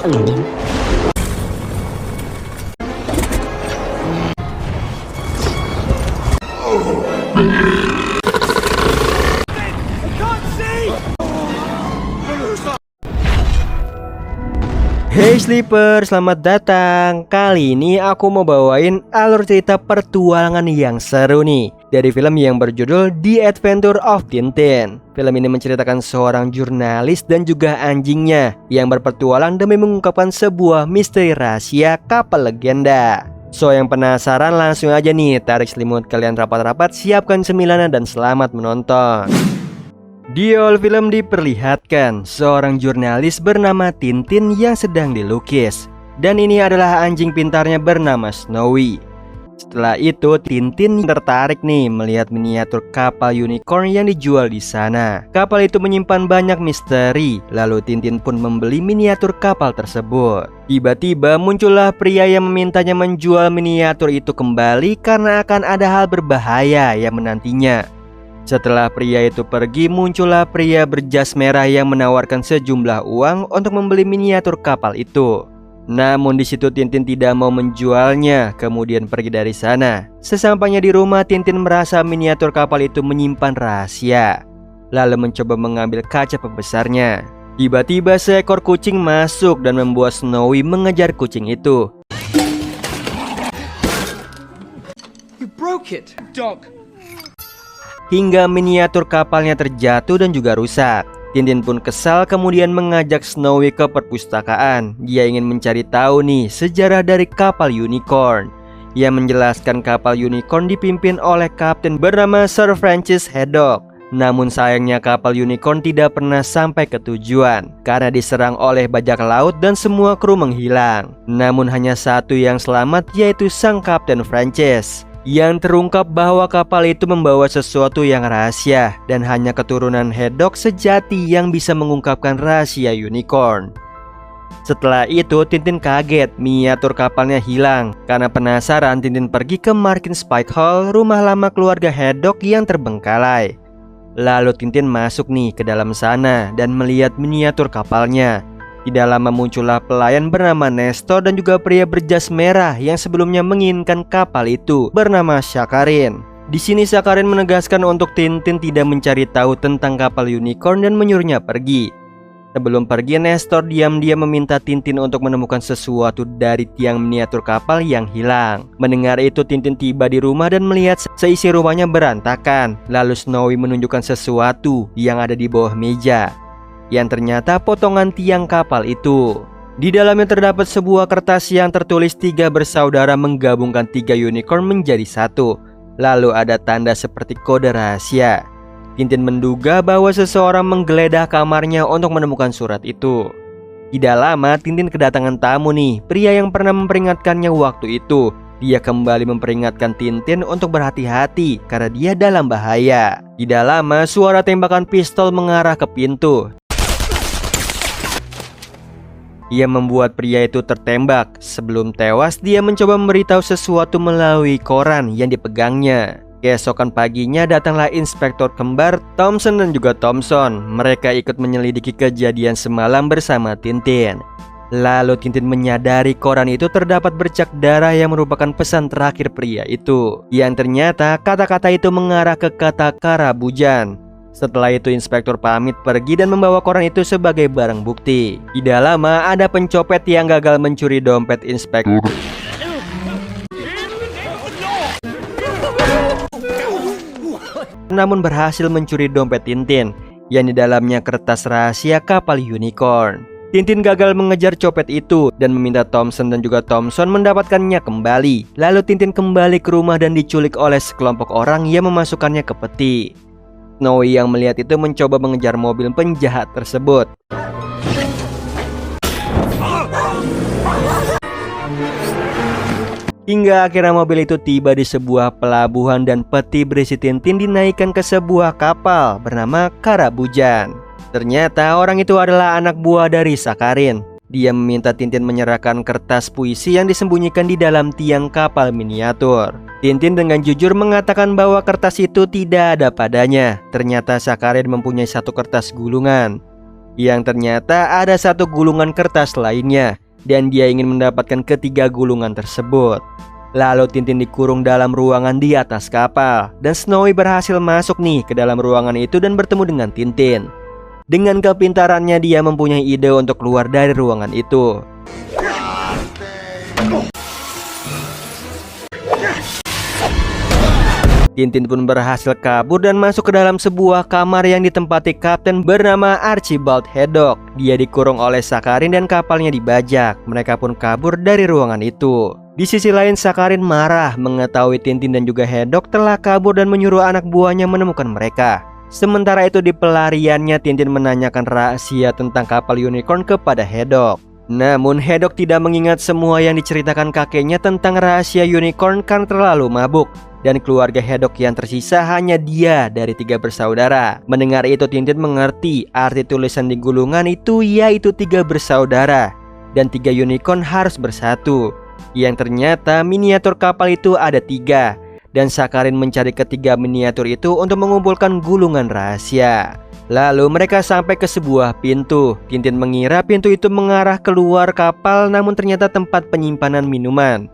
Hey Sleeper, selamat datang. Kali ini aku mau bawain alur cerita pertualangan yang seru nih dari film yang berjudul The Adventure of Tintin. Film ini menceritakan seorang jurnalis dan juga anjingnya yang berpetualang demi mengungkapkan sebuah misteri rahasia kapal legenda. So yang penasaran langsung aja nih, tarik selimut kalian rapat-rapat, siapkan cemilan dan selamat menonton. Di awal film diperlihatkan seorang jurnalis bernama Tintin yang sedang dilukis. Dan ini adalah anjing pintarnya bernama Snowy. Setelah itu Tintin tertarik nih melihat miniatur kapal unicorn yang dijual di sana. Kapal itu menyimpan banyak misteri. Lalu Tintin pun membeli miniatur kapal tersebut. Tiba-tiba muncullah pria yang memintanya menjual miniatur itu kembali karena akan ada hal berbahaya yang menantinya. Setelah pria itu pergi, muncullah pria berjas merah yang menawarkan sejumlah uang untuk membeli miniatur kapal itu. Namun di situ Tintin tidak mau menjualnya, kemudian pergi dari sana. Sesampainya di rumah, Tintin merasa miniatur kapal itu menyimpan rahasia. Lalu mencoba mengambil kaca pembesarnya. Tiba-tiba seekor kucing masuk dan membuat Snowy mengejar kucing itu. You broke it, dog. Hingga miniatur kapalnya terjatuh dan juga rusak. Tintin pun kesal kemudian mengajak Snowy ke perpustakaan. Dia ingin mencari tahu nih sejarah dari kapal unicorn. Ia menjelaskan kapal unicorn dipimpin oleh kapten bernama Sir Francis Haddock. Namun sayangnya kapal unicorn tidak pernah sampai ke tujuan karena diserang oleh bajak laut dan semua kru menghilang. Namun hanya satu yang selamat, yaitu sang kapten Francis. Yang terungkap bahwa kapal itu membawa sesuatu yang rahasia dan hanya keturunan Haddock sejati yang bisa mengungkapkan rahasia unicorn. Setelah itu Tintin kaget miniatur kapalnya hilang. Karena penasaran, Tintin pergi ke Markin Spike Hall, rumah lama keluarga Haddock yang terbengkalai. Lalu Tintin masuk nih ke dalam sana dan melihat miniatur kapalnya. Tidak lama muncullah pelayan bernama Nestor dan juga pria berjas merah yang sebelumnya menginginkan kapal itu bernama Shakarin. Di sini Shakarin menegaskan untuk Tintin tidak mencari tahu tentang kapal unicorn dan menyuruhnya pergi. Sebelum pergi, Nestor diam-diam meminta Tintin untuk menemukan sesuatu dari tiang miniatur kapal yang hilang. Mendengar itu, Tintin tiba di rumah dan melihat seisi rumahnya berantakan. Lalu Snowy menunjukkan sesuatu yang ada di bawah meja, yang ternyata potongan tiang kapal itu. Di dalamnya terdapat sebuah kertas yang tertulis 3 bersaudara menggabungkan 3 unicorn menjadi satu. Lalu ada tanda seperti kode rahasia. Tintin menduga bahwa seseorang menggeledah kamarnya untuk menemukan surat itu. Tidak lama Tintin kedatangan tamu nih, pria yang pernah memperingatkannya waktu itu. Dia kembali memperingatkan Tintin untuk berhati-hati karena dia dalam bahaya. Tidak lama suara tembakan pistol mengarah ke pintu. Ia membuat pria itu tertembak. Sebelum tewas, dia mencoba memberitahu sesuatu melalui koran yang dipegangnya. Keesokan paginya datanglah inspektur kembar Thompson dan juga Thompson. Mereka ikut menyelidiki kejadian semalam bersama Tintin. Lalu Tintin menyadari koran itu terdapat bercak darah yang merupakan pesan terakhir pria itu. Yang ternyata kata-kata itu mengarah ke kata Karabujan. Setelah itu inspektur pamit pergi dan membawa koran itu sebagai barang bukti. Tidak lama ada pencopet yang gagal mencuri dompet inspektur, namun berhasil mencuri dompet Tintin yang di dalamnya kertas rahasia kapal unicorn. Tintin gagal mengejar copet itu dan meminta Thompson dan juga Thompson mendapatkannya kembali. Lalu Tintin kembali ke rumah dan diculik oleh sekelompok orang yang memasukkannya ke peti. Snowy yang melihat itu mencoba mengejar mobil penjahat tersebut. Hingga akhirnya mobil itu tiba di sebuah pelabuhan dan peti berisi Tintin dinaikkan ke sebuah kapal bernama Karabujan. Ternyata orang itu adalah anak buah dari Shakarin. Dia meminta Tintin menyerahkan kertas puisi yang disembunyikan di dalam tiang kapal miniatur. Tintin dengan jujur mengatakan bahwa kertas itu tidak ada padanya. Ternyata Shakarin mempunyai satu kertas gulungan. Yang ternyata ada satu gulungan kertas lainnya, dan dia ingin mendapatkan ketiga gulungan tersebut. Lalu Tintin dikurung dalam ruangan di atas kapal, dan Snowy berhasil masuk nih ke dalam ruangan itu dan bertemu dengan Tintin. Dengan kepintarannya dia mempunyai ide untuk keluar dari ruangan itu. Tintin pun berhasil kabur dan masuk ke dalam sebuah kamar yang ditempati kapten bernama Archibald Haddock. Dia dikurung oleh Sakharin dan kapalnya dibajak. Mereka pun kabur dari ruangan itu. Di sisi lain, Sakharin marah mengetahui Tintin dan juga Haddock telah kabur dan menyuruh anak buahnya menemukan mereka. Sementara itu di pelariannya, Tintin menanyakan rahasia tentang kapal unicorn kepada Haddock. Namun Haddock tidak mengingat semua yang diceritakan kakeknya tentang rahasia unicorn karena terlalu mabuk. Dan keluarga Haddock yang tersisa hanya dia dari 3 bersaudara. Mendengar itu Tintin mengerti arti tulisan di gulungan itu, yaitu 3 bersaudara dan 3 unicorn harus bersatu. Yang ternyata miniatur kapal itu ada 3, dan Sakharin mencari ketiga miniatur itu untuk mengumpulkan gulungan rahasia. Lalu mereka sampai ke sebuah pintu. Tintin mengira pintu itu mengarah keluar kapal, namun ternyata tempat penyimpanan minuman.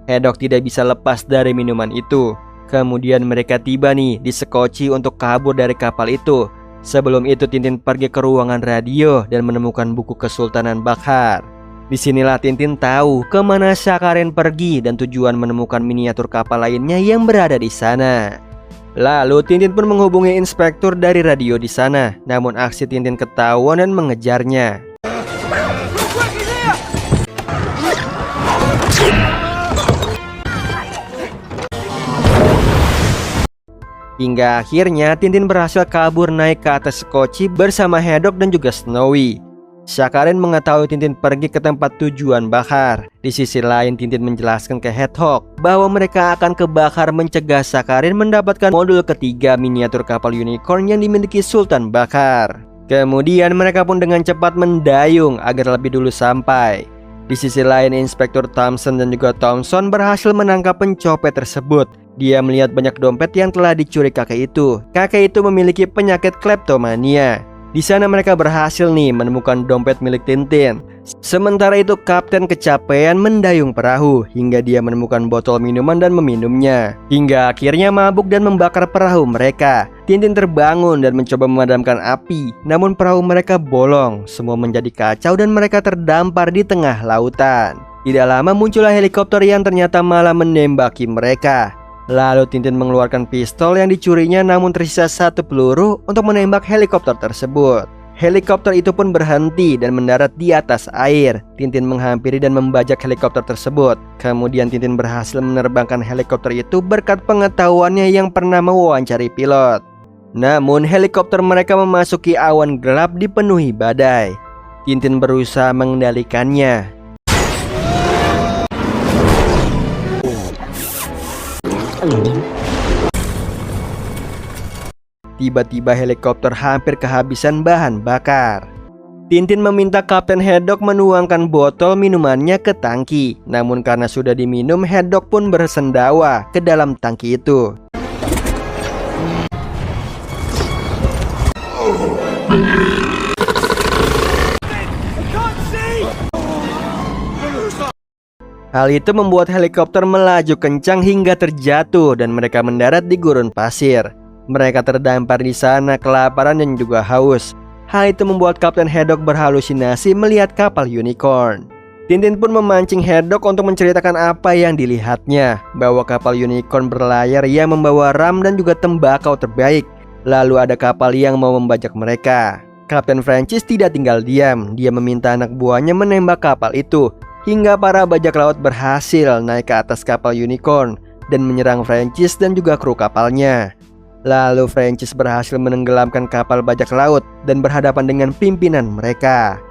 Haddock tidak bisa lepas dari minuman itu. Kemudian mereka tiba nih di Sekoci untuk kabur dari kapal itu. Sebelum itu Tintin pergi ke ruangan radio dan menemukan buku Kesultanan Bakhar. Disinilah Tintin tahu kemana Sakharin pergi dan tujuan menemukan miniatur kapal lainnya yang berada di sana. Lalu Tintin pun menghubungi inspektur dari radio di sana. Namun aksi Tintin ketahuan dan mengejarnya. Hingga akhirnya Tintin berhasil kabur naik ke atas Sekoci bersama Haddock dan juga Snowy. Sakharin mengetahui Tintin pergi ke tempat tujuan Bakhar. Di sisi lain Tintin menjelaskan ke Haddock bahwa mereka akan ke Bakhar mencegah Sakharin mendapatkan modul ketiga miniatur kapal unicorn yang dimiliki Sultan Bakhar. Kemudian mereka pun dengan cepat mendayung agar lebih dulu sampai. Di sisi lain Inspektur Thompson dan juga Thompson berhasil menangkap pencopet tersebut. Dia melihat banyak dompet yang telah dicuri kakek itu. Kakek itu memiliki penyakit kleptomania. Di sana mereka berhasil nih menemukan dompet milik Tintin. Sementara itu kapten kecapean mendayung perahu hingga dia menemukan botol minuman dan meminumnya. Hingga akhirnya mabuk dan membakar perahu mereka. Tintin terbangun dan mencoba memadamkan api. Namun perahu mereka bolong. Semua menjadi kacau dan mereka terdampar di tengah lautan. Tidak lama muncullah helikopter yang ternyata malah menembaki mereka. Lalu Tintin mengeluarkan pistol yang dicurinya, namun tersisa 1 peluru untuk menembak helikopter tersebut. Helikopter itu pun berhenti dan mendarat di atas air. Tintin menghampiri dan membajak helikopter tersebut. Kemudian Tintin berhasil menerbangkan helikopter itu berkat pengetahuannya yang pernah mewawancari pilot. Namun helikopter mereka memasuki awan gelap dipenuhi badai. Tintin berusaha mengendalikannya. Tiba-tiba helikopter hampir kehabisan bahan bakar. Tintin meminta Kapten Haddock menuangkan botol minumannya ke tangki. Namun karena sudah diminum, Haddock pun bersendawa ke dalam tangki itu. Hal itu membuat helikopter melaju kencang hingga terjatuh dan mereka mendarat di gurun pasir. Mereka terdampar di sana kelaparan dan juga haus. Hal itu membuat Kapten Haddock berhalusinasi melihat kapal unicorn. Tintin pun memancing Haddock untuk menceritakan apa yang dilihatnya, bahwa kapal unicorn berlayar yang membawa ram dan juga tembakau terbaik. Lalu ada kapal yang mau membajak mereka. Kapten Francis tidak tinggal diam. Dia meminta anak buahnya menembak kapal itu, hingga para bajak laut berhasil naik ke atas kapal unicorn dan menyerang Francis dan juga kru kapalnya. Lalu Francis berhasil menenggelamkan kapal bajak laut dan berhadapan dengan pimpinan mereka.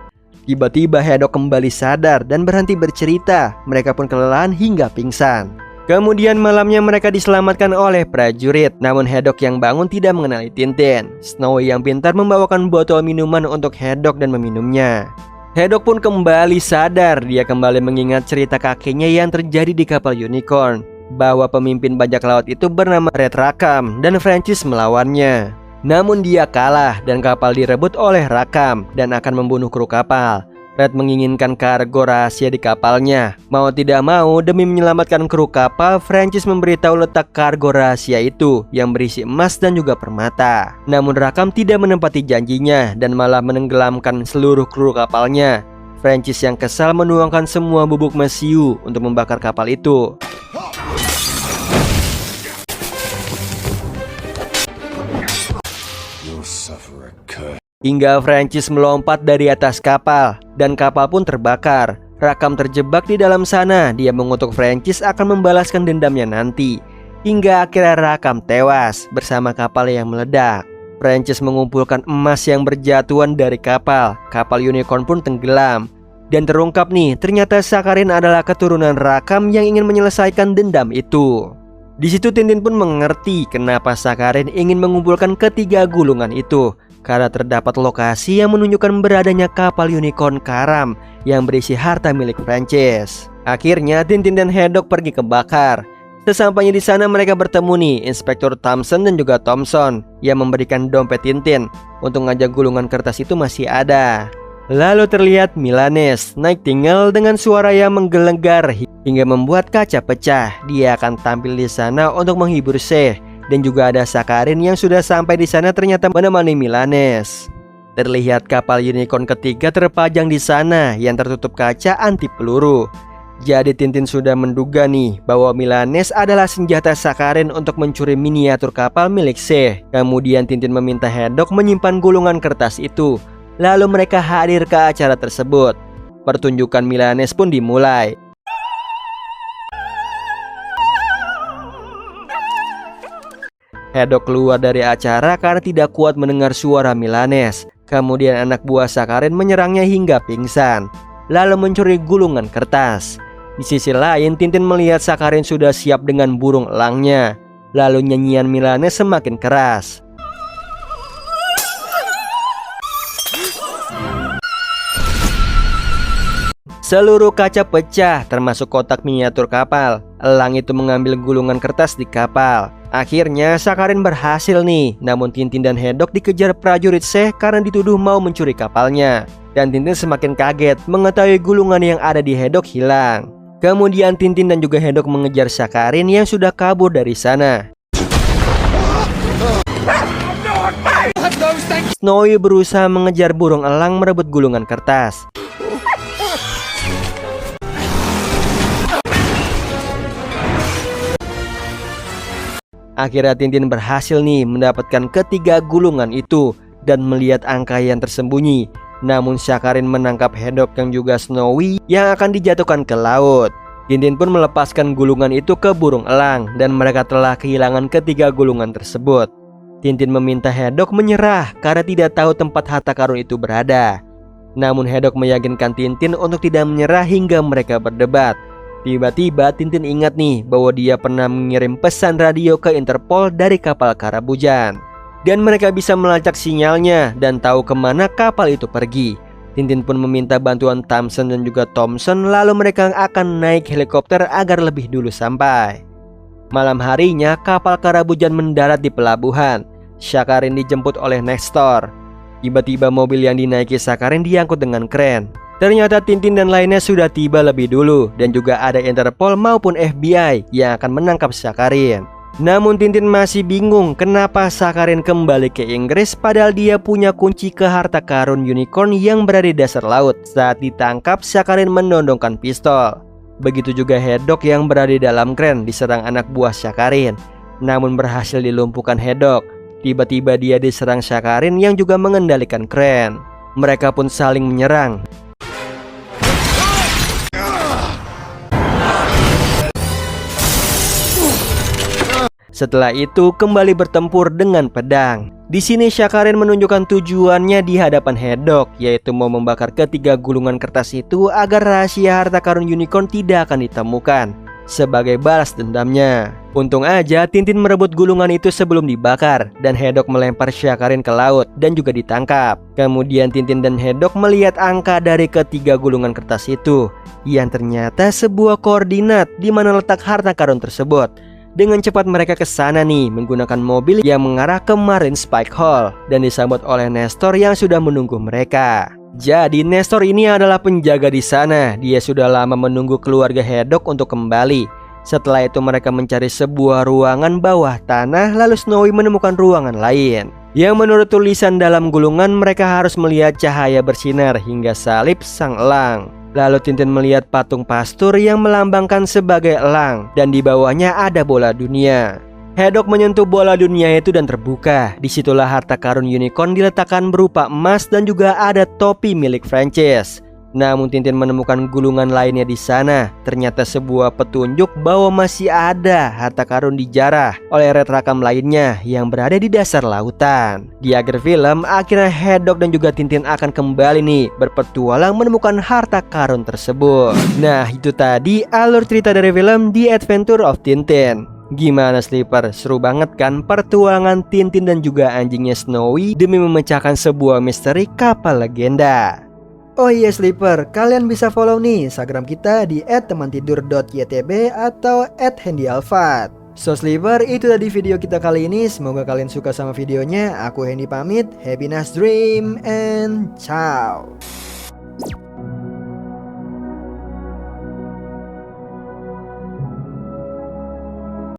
Tiba-tiba Haddock kembali sadar dan berhenti bercerita. Mereka pun kelelahan hingga pingsan. Kemudian malamnya mereka diselamatkan oleh prajurit. Namun Haddock yang bangun tidak mengenali Tintin. Snowy yang pintar membawakan botol minuman untuk Haddock dan meminumnya. Haddock pun kembali sadar. Dia kembali mengingat cerita kakeknya yang terjadi di kapal unicorn, bahwa pemimpin bajak laut itu bernama Red Rackham dan Francis melawannya. Namun dia kalah dan kapal direbut oleh Rakam dan akan membunuh kru kapal. Red menginginkan kargo rahasia di kapalnya. Mau tidak mau, demi menyelamatkan kru kapal, Francis memberitahu letak kargo rahasia itu yang berisi emas dan juga permata. Namun Rakam tidak menepati janjinya dan malah menenggelamkan seluruh kru kapalnya. Francis yang kesal menuangkan semua bubuk mesiu untuk membakar kapal itu. Hingga Francis melompat dari atas kapal dan kapal pun terbakar. Rakam terjebak di dalam sana. Dia mengutuk Francis akan membalaskan dendamnya nanti. Hingga akhirnya Rakam tewas bersama kapal yang meledak. Francis mengumpulkan emas yang berjatuhan dari kapal. Kapal unicorn pun tenggelam. Dan terungkap nih, ternyata Sakharin adalah keturunan Rakam yang ingin menyelesaikan dendam itu. Di situ Tintin pun mengerti kenapa Sakharin ingin mengumpulkan ketiga gulungan itu. Karena terdapat lokasi yang menunjukkan beradanya kapal unicorn karam yang berisi harta milik Francis. Akhirnya Tintin dan Haddock pergi ke Bakar. Sesampainya di sana mereka bertemu nih Inspektur Thompson dan juga Thompson yang memberikan dompet Tintin untuk ngajak gulungan kertas itu masih ada. Lalu terlihat Milanes naik tinggal dengan suara yang menggelegar hingga membuat kaca pecah. Dia akan tampil di sana untuk menghibur Sheikh. Dan juga ada Sakharin yang sudah sampai di sana ternyata menemani Milanes. Terlihat kapal unicorn ketiga terpajang di sana yang tertutup kaca anti peluru. Jadi Tintin sudah menduga nih bahwa Milanes adalah senjata Sakharin untuk mencuri miniatur kapal milik Sheikh. Kemudian Tintin meminta Haddock menyimpan gulungan kertas itu. Lalu mereka hadir ke acara tersebut. Pertunjukan Milanes pun dimulai. Haddock keluar dari acara karena tidak kuat mendengar suara Milanes. Kemudian anak buah Sakharin menyerangnya hingga pingsan, lalu mencuri gulungan kertas. Di sisi lain, Tintin melihat Sakharin sudah siap dengan burung elangnya. Lalu nyanyian Milanes semakin keras. Seluruh kaca pecah termasuk kotak miniatur kapal. Elang itu mengambil gulungan kertas di kapal. Akhirnya Sakharin berhasil nih. Namun Tintin dan Haddock dikejar prajurit Sheikh karena dituduh mau mencuri kapalnya. Dan Tintin semakin kaget mengetahui gulungan yang ada di Haddock hilang. Kemudian Tintin dan juga Haddock mengejar Sakharin yang sudah kabur dari sana. Snowy berusaha mengejar burung elang merebut gulungan kertas. Akhirnya Tintin berhasil nih mendapatkan ketiga gulungan itu dan melihat angka yang tersembunyi. Namun Sakharin menangkap Haddock yang juga Snowy yang akan dijatuhkan ke laut. Tintin pun melepaskan gulungan itu ke burung elang dan mereka telah kehilangan ketiga gulungan tersebut. Tintin meminta Haddock menyerah karena tidak tahu tempat harta karun itu berada. Namun Haddock meyakinkan Tintin untuk tidak menyerah hingga mereka berdebat. Tiba-tiba Tintin ingat nih bahwa dia pernah mengirim pesan radio ke Interpol dari kapal Karabujan. Dan mereka bisa melacak sinyalnya dan tahu kemana kapal itu pergi. Tintin pun meminta bantuan Thompson dan juga Thompson, lalu mereka akan naik helikopter agar lebih dulu sampai. Malam harinya kapal Karabujan mendarat di pelabuhan. Sakharin dijemput oleh Nestor. Tiba-tiba mobil yang dinaiki Sakharin diangkut dengan kren. Ternyata Tintin dan lainnya sudah tiba lebih dulu dan juga ada Interpol maupun FBI yang akan menangkap Sakharin. Namun Tintin masih bingung kenapa Sakharin kembali ke Inggris padahal dia punya kunci ke harta karun unicorn yang berada di dasar laut. Saat ditangkap, Sakharin menodongkan pistol. Begitu juga Haddock yang berada di dalam kren diserang anak buah Sakharin. Namun berhasil dilumpuhkan Haddock. Tiba-tiba dia diserang Sakharin yang juga mengendalikan kren. Mereka pun saling menyerang. Setelah itu kembali bertempur dengan pedang. Di sini Sakharin menunjukkan tujuannya di hadapan Haddock, yaitu mau membakar ketiga gulungan kertas itu agar rahasia harta karun unicorn tidak akan ditemukan sebagai balas dendamnya. Untung aja Tintin merebut gulungan itu sebelum dibakar dan Haddock melempar Sakharin ke laut dan juga ditangkap. Kemudian Tintin dan Haddock melihat angka dari ketiga gulungan kertas itu yang ternyata sebuah koordinat di mana letak harta karun tersebut. Dengan cepat mereka ke sana nih menggunakan mobil yang mengarah ke Marine Spike Hall dan disambut oleh Nestor yang sudah menunggu mereka. Jadi Nestor ini adalah penjaga di sana. Dia sudah lama menunggu keluarga Haddock untuk kembali. Setelah itu mereka mencari sebuah ruangan bawah tanah, lalu Snowy menemukan ruangan lain yang menurut tulisan dalam gulungan mereka harus melihat cahaya bersinar hingga salib sang elang. Lalu Tintin melihat patung pastur yang melambangkan sebagai elang dan di bawahnya ada bola dunia. Haddock menyentuh bola dunia itu dan terbuka. Disitulah harta karun unicorn diletakkan berupa emas dan juga ada topi milik Frances. Namun Tintin menemukan gulungan lainnya di sana. Ternyata sebuah petunjuk bahwa masih ada harta karun dijarah oleh Red Rakam lainnya yang berada di dasar lautan. Di akhir film, akhirnya Haddock dan juga Tintin akan kembali nih berpetualang menemukan harta karun tersebut. Nah, itu tadi alur cerita dari film The Adventure of Tintin. Gimana Sleeper? Seru banget kan pertualangan Tintin dan juga anjingnya Snowy demi memecahkan sebuah misteri kapal legenda. Oh iya Sleeper, kalian bisa follow nih Instagram kita di @temantidur.ytb atau @handyalfat. So Sleeper, itu tadi video kita kali ini. Semoga kalian suka sama videonya. Aku Hendy pamit. Happy nice dream and ciao.